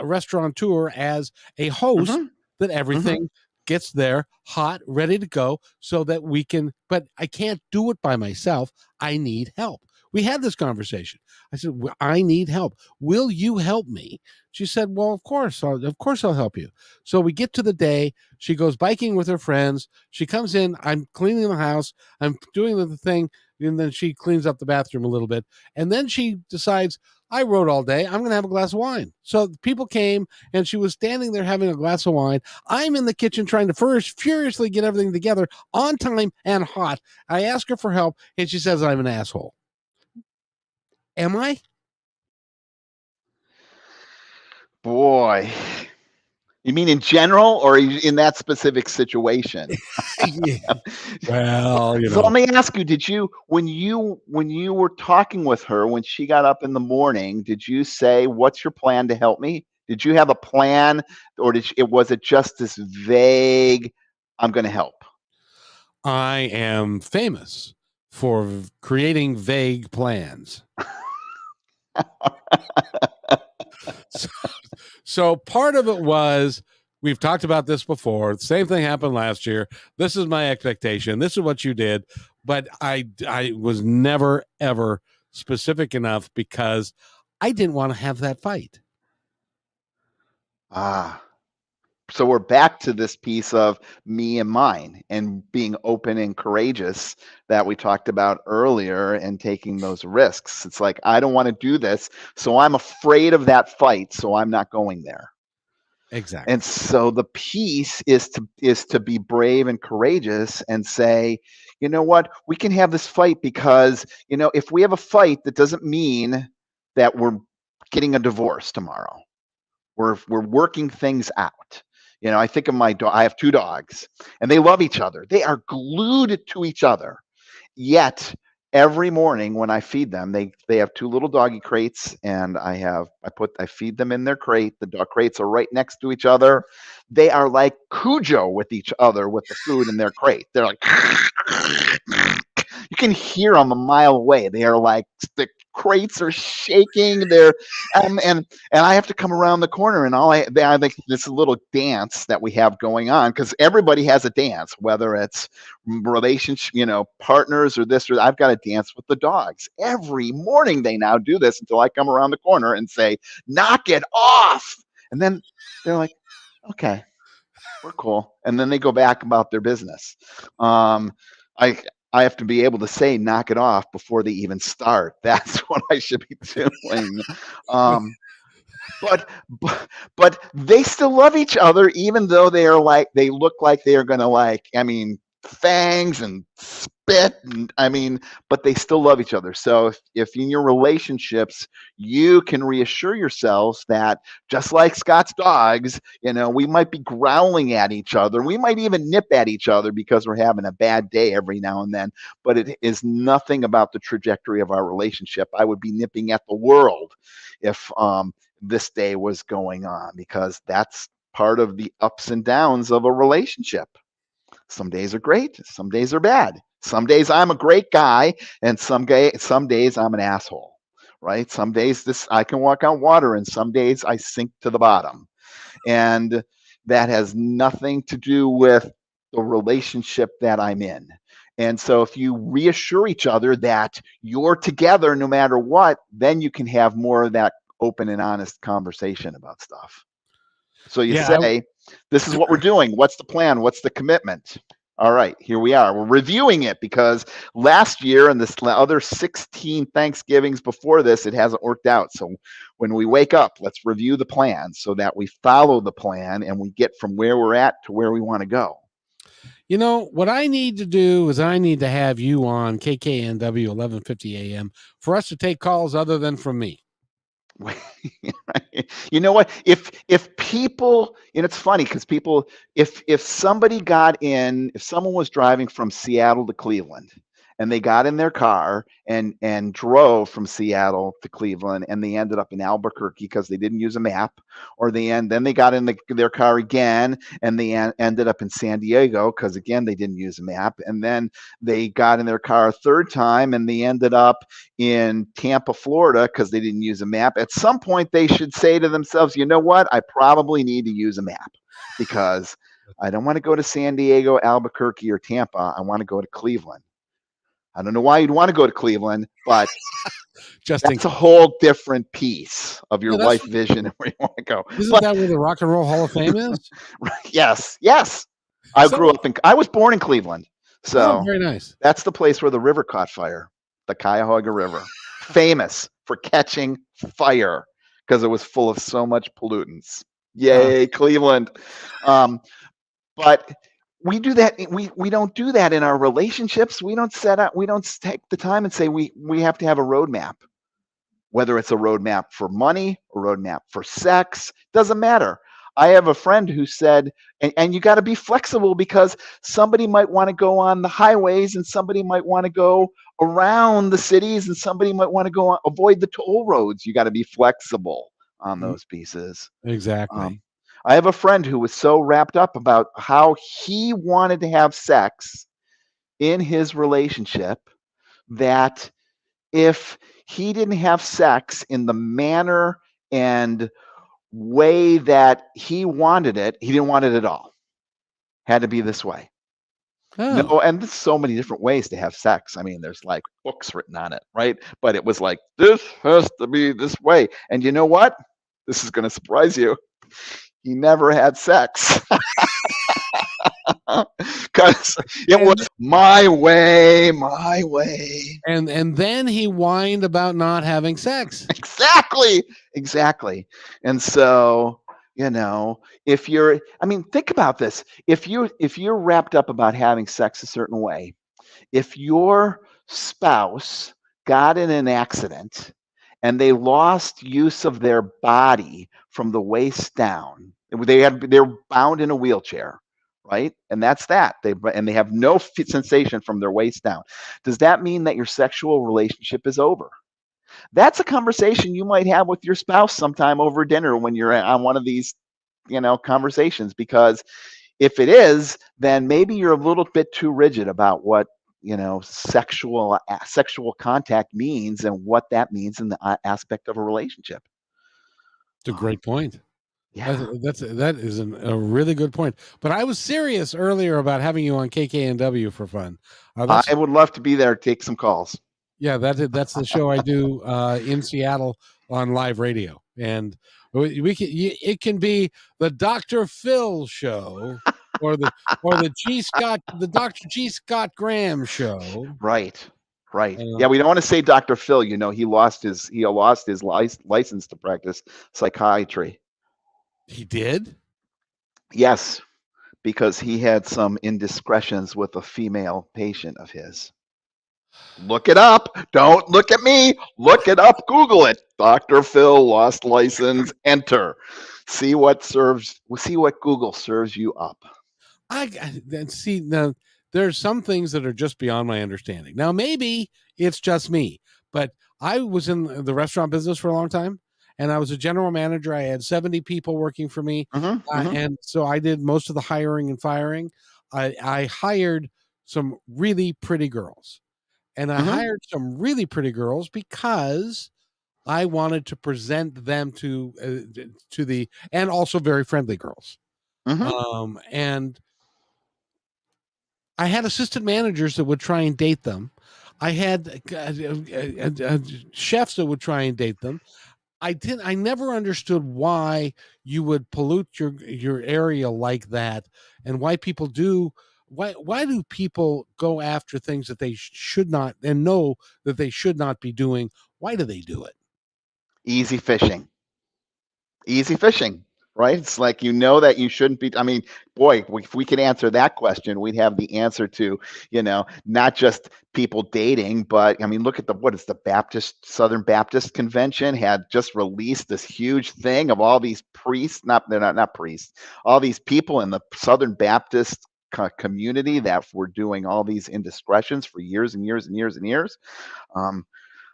restaurateur, as a host, Mm-hmm. that Mm-hmm. everything gets there hot, ready to go, so that we can. But I can't do it by myself. I need help. We had this conversation. I said, I need help. Will you help me? She said, well, of course. Of course, I'll help you. So we get to the day. She goes biking with her friends. She comes in. I'm cleaning the house. I'm doing the thing. And then she cleans up the bathroom a little bit. And then she decides, I rode all day. I'm going to have a glass of wine. So people came and she was standing there having a glass of wine. I'm in the kitchen trying to furiously get everything together on time and hot. I ask her for help and she says I'm an asshole. Am I? Boy. You mean in general or in that specific situation? Yeah. Well, So let me ask you, did you when you were talking with her when she got up in the morning, did you say, "What's your plan to help me?" Did you have a plan or was it just this vague, "I'm going to help"? I am famous for creating vague plans. So, so part of it was, we've talked about this before. The same thing happened last year. This is my expectation. This is what you did. But I was never, ever specific enough because I didn't want to have that fight. Ah. So we're back to this piece of me and mine and being open and courageous that we talked about earlier and taking those risks. It's like, I don't want to do this, so I'm afraid of that fight, so I'm not going there. Exactly. And so the piece is to be brave and courageous and say, you know what, we can have this fight because, if we have a fight, that doesn't mean that we're getting a divorce tomorrow. We're working things out. I think of my dog. I have two dogs, and they love each other. They are glued to each other. Yet every morning when I feed them, they have two little doggy crates, and I feed them in their crate. The dog crates are right next to each other. They are like Cujo with each other with the food in their crate. They're like, you can hear them a mile away. They are like, the crates are shaking. And I have to come around the corner, and I think this little dance that we have going on, because everybody has a dance, whether it's relationship, partners or this, or I've got to dance with the dogs every morning. They now do this until I come around the corner and say, knock it off. And then they're like, okay, we're cool. And then they go back about their business. I have to be able to say knock it off before they even start. That's what I should be doing. Um, but they still love each other, even though they look like they are gonna, fangs and spit, and but they still love each other. So if in your relationships you can reassure yourselves that, just like Scott's dogs, we might be growling at each other, we might even nip at each other because we're having a bad day every now and then, but it is nothing about the trajectory of our relationship. I would be nipping at the world if this day was going on, because that's part of the ups and downs of a relationship. Some days are great, some days are bad. Some days I'm a great guy, and some days I'm an asshole. Right? Some days I can walk on water, and some days I sink to the bottom. And that has nothing to do with the relationship that I'm in. And so if you reassure each other that you're together no matter what, then you can have more of that open and honest conversation about stuff. So you Yeah. say, this is what we're doing. What's the plan? What's the commitment? All right, here we are. We're reviewing it because last year and this other 16 Thanksgivings before this, it hasn't worked out. So when we wake up, let's review the plan so that we follow the plan and we get from where we're at to where we want to go. What I need to do is I need to have you on KKNW 1150 AM for us to take calls other than from me. You know what? If people, and it's funny because people, if somebody got in, if someone was driving from Seattle to Cleveland, and they got in their car and drove from Seattle to Cleveland, and they ended up in Albuquerque because they didn't use a map, or then they got in their car again and they ended up in San Diego because again they didn't use a map, and then they got in their car a third time and they ended up in Tampa, Florida, because they didn't use a map. At some point, they should say to themselves, you know what? I probably need to use a map because I don't want to go to San Diego, Albuquerque, or Tampa. I want to go to Cleveland. I don't know why you'd want to go to Cleveland, but that's a whole different piece of your life vision and where you want to go. Isn't that where the Rock and Roll Hall of Fame is? Yes. I was born in Cleveland. So very nice. That's the place where the river caught fire, the Cuyahoga River, famous for catching fire because it was full of so much pollutants. Yay, Cleveland. But we do that. We don't do that in our relationships. We don't take the time and say we have to have a roadmap, whether it's a roadmap for money, a roadmap for sex, doesn't matter. I have a friend who said, and you got to be flexible because somebody might want to go on the highways and somebody might want to go around the cities and somebody might want to avoid the toll roads. You got to be flexible on those pieces. Exactly. I have a friend who was so wrapped up about how he wanted to have sex in his relationship that if he didn't have sex in the manner and way that he wanted it, he didn't want it at all. Had to be this way. No, and there's so many different ways to have sex. I mean, there's like books written on it, right? But it was like, this has to be this way. And you know what? This is going to surprise you. He never had sex. Because it was my way. And then he whined about not having sex. Exactly. And so, think about this. If you're wrapped up about having sex a certain way, if your spouse got in an accident and they lost use of their body from the waist down, they're bound in a wheelchair, right? And that's that. They have no sensation from their waist down. Does that mean that your sexual relationship is over? That's a conversation you might have with your spouse sometime over dinner when you're on one of these, conversations, because if it is, then maybe you're a little bit too rigid about what, sexual contact means and what that means in the aspect of a relationship. It's a great point. Yeah. That is a really good point. But I was serious earlier about having you on KKNW for fun. I would love to be there, take some calls. Yeah, that's the show I do in Seattle on live radio, and it can be the Dr. Phil show or the Dr. G. Scott Graham show. Right. Yeah, we don't want to say Dr. Phil. He lost his license to practice psychiatry. He did? Yes, because he had some indiscretions with a female patient of his. Look it up. Don't look at me. Look it up. Google it. Dr. Phil lost license. Enter. See what Google serves you up. I see. Now there's some things that are just beyond my understanding. Now maybe it's just me, but I was in the restaurant business for a long time, and I was a general manager. I had 70 people working for me, and so I did most of the hiring and firing. I hired some really pretty girls. And I hired some really pretty girls because I wanted to present them to the, and also very friendly girls. And I had assistant managers that would try and date them. I had chefs that would try and date them. I never understood why you would pollute your area like that, and why people do. Why do people go after things that they should not, and know that they should not be doing? Why do they do it? Easy fishing, right? It's like, you know, that you shouldn't be. I mean, boy, if we could answer that question, we'd have the answer to, not just people dating, but I mean, look at what is the Southern Baptist Convention had just released this huge thing of all these priests, they're not priests, all these people in the Southern Baptist community that were doing all these indiscretions for years and years and years and years.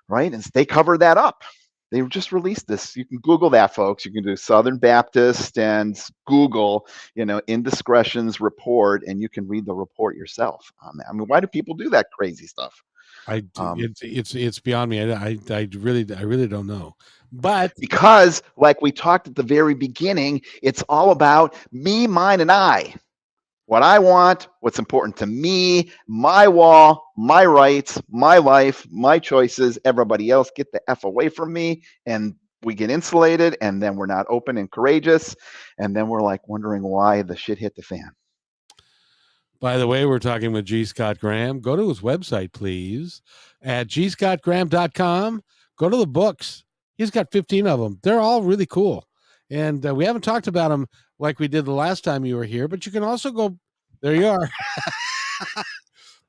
Right? And they covered that up. They just released this. You can Google that, folks. You can do Southern Baptist and Google, indiscretions report, and you can read the report yourself on that. I mean, why do people do that crazy stuff? It's beyond me. I really don't know. But because, like we talked at the very beginning, it's all about me, mine, and I. What I want, what's important to me, my wall, my rights, my life, my choices. Everybody else get the F away from me, and we get insulated, and then we're not open and courageous, and then we're like wondering why the shit hit the fan. By the way, we're talking with G. Scott Graham. Go to his website, please, at gscottgraham.com. Go to the books. He's got 15 of them. They're all really cool. And we haven't talked about them like we did the last time you were here, but you can also go, there you are.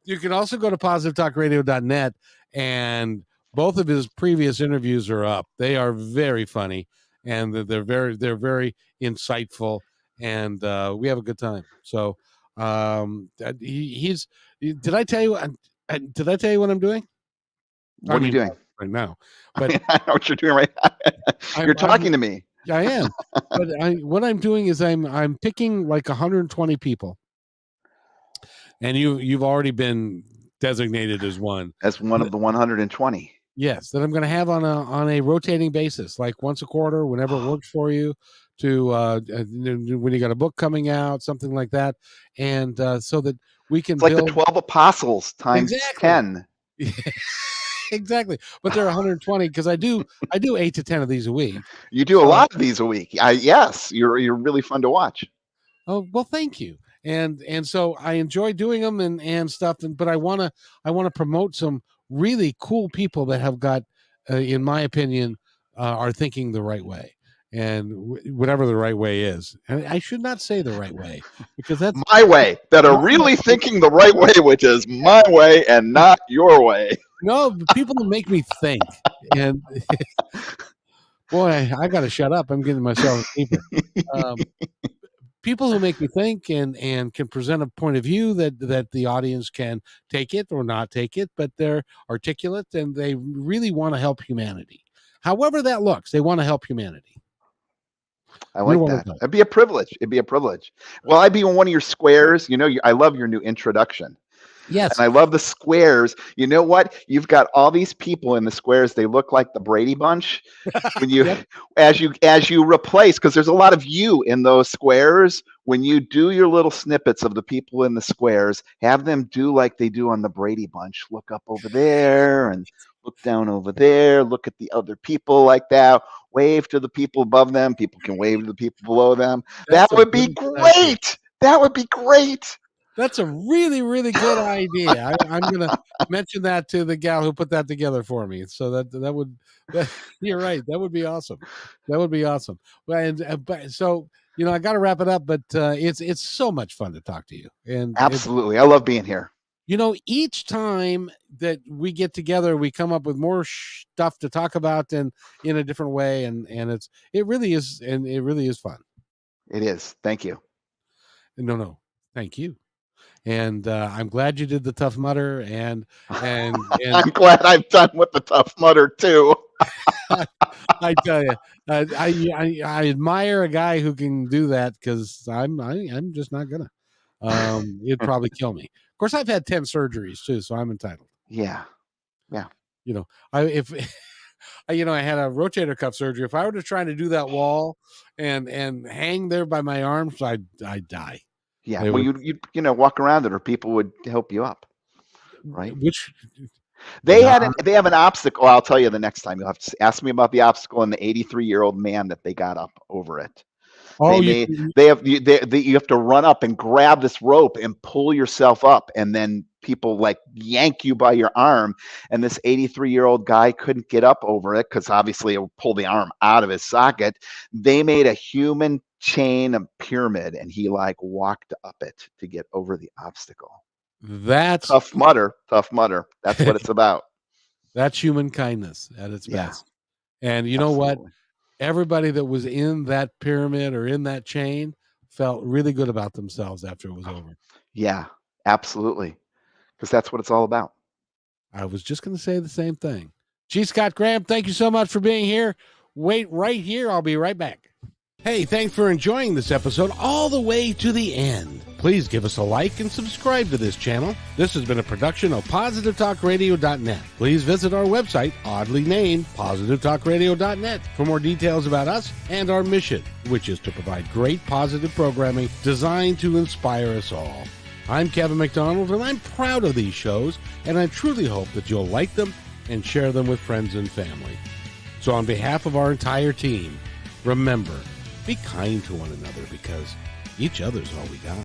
You can also go to positivetalkradio.net, and both of his previous interviews are up. They are very funny, and they're very insightful, and we have a good time. So he's, did I tell you what I'm doing? What are you doing right now? But I know what you're doing right now. You're talking to me. I am. But what I'm doing is I'm picking like 120 people, and you've already been designated as one of the 120. Yes, that I'm going to have on a rotating basis, like once a quarter, whenever it works for you. To when you got a book coming out, something like that, and so that we can build like the 12 apostles times 10. Exactly, but there are 120 because I do 8 to 10 of these a week. You do a lot of these a week. Yes, you're really fun to watch. Oh, well, thank you. And so I enjoy doing them and stuff, but I want to promote some really cool people that have got, in my opinion, are thinking the right way, and whatever the right way is. And I should not say the right way, because that's my way, that are really thinking the right way, which is my way and not your way. No, people who make me think. And boy, I got to shut up. I'm getting myself deeper. People who make me think and can present a point of view that the audience can take it or not take it, but they're articulate and they really want to help humanity. However that looks, they want to help humanity. I like that. It'd be a privilege. Well, I'd be in one of your squares. I love your new introduction. Yes. And I love the squares. You know what? You've got all these people in the squares. They look like the Brady Bunch. When you, yep. as you replace, because there's a lot of you in those squares. When you do your little snippets of the people in the squares, have them do like they do on the Brady Bunch. Look up over there and look down over there. Look at the other people like that. Wave to the people above them. People can wave to the people below them. That would be great. That would be great. That's a really, really good idea. I'm going to mention that to the gal who put that together for me. So you're right. That would be awesome. But so, I got to wrap it up, but it's so much fun to talk to you. And absolutely. I love being here. Each time that we get together, we come up with more stuff to talk about and in a different way. And it really is fun. It is. Thank you. No, thank you. And I'm glad you did the Tough Mudder, and I'm glad I'm done with the Tough Mudder too. I tell you, I admire a guy who can do that, because I'm just not gonna. It'd probably kill me. Of course, I've had 10 surgeries too, so I'm entitled. Yeah. I had a rotator cuff surgery. If I were to try to do that wall and hang there by my arms, I'd die. Yeah, well, you'd walk around it, or people would help you up, right? They have an obstacle. I'll tell you the next time. You'll have to ask me about the obstacle and the 83-year-old man that they got up over it. Oh, you have to run up and grab this rope and pull yourself up, and then people like yank you by your arm. And this 83-year-old guy couldn't get up over it because obviously it would pull the arm out of his socket. They made a human chain, a pyramid, and he like walked up it to get over the obstacle. That's Tough Mudder. That's what it's about. That's human kindness at its Yeah. best. And you know what? Absolutely. Everybody that was in that pyramid or in that chain felt really good about themselves after it was over. Yeah, absolutely. Because that's what it's all about. I was just going to say the same thing. G. Scott Graham, thank you so much for being here. Wait right here. I'll be right back. Hey, thanks for enjoying this episode all the way to the end. Please give us a like and subscribe to this channel. This has been a production of PositiveTalkRadio.net. Please visit our website, oddly named PositiveTalkRadio.net, for more details about us and our mission, which is to provide great positive programming designed to inspire us all. I'm Kevin McDonald, and I'm proud of these shows, and I truly hope that you'll like them and share them with friends and family. So on behalf of our entire team, remember, be kind to one another because each other's all we got.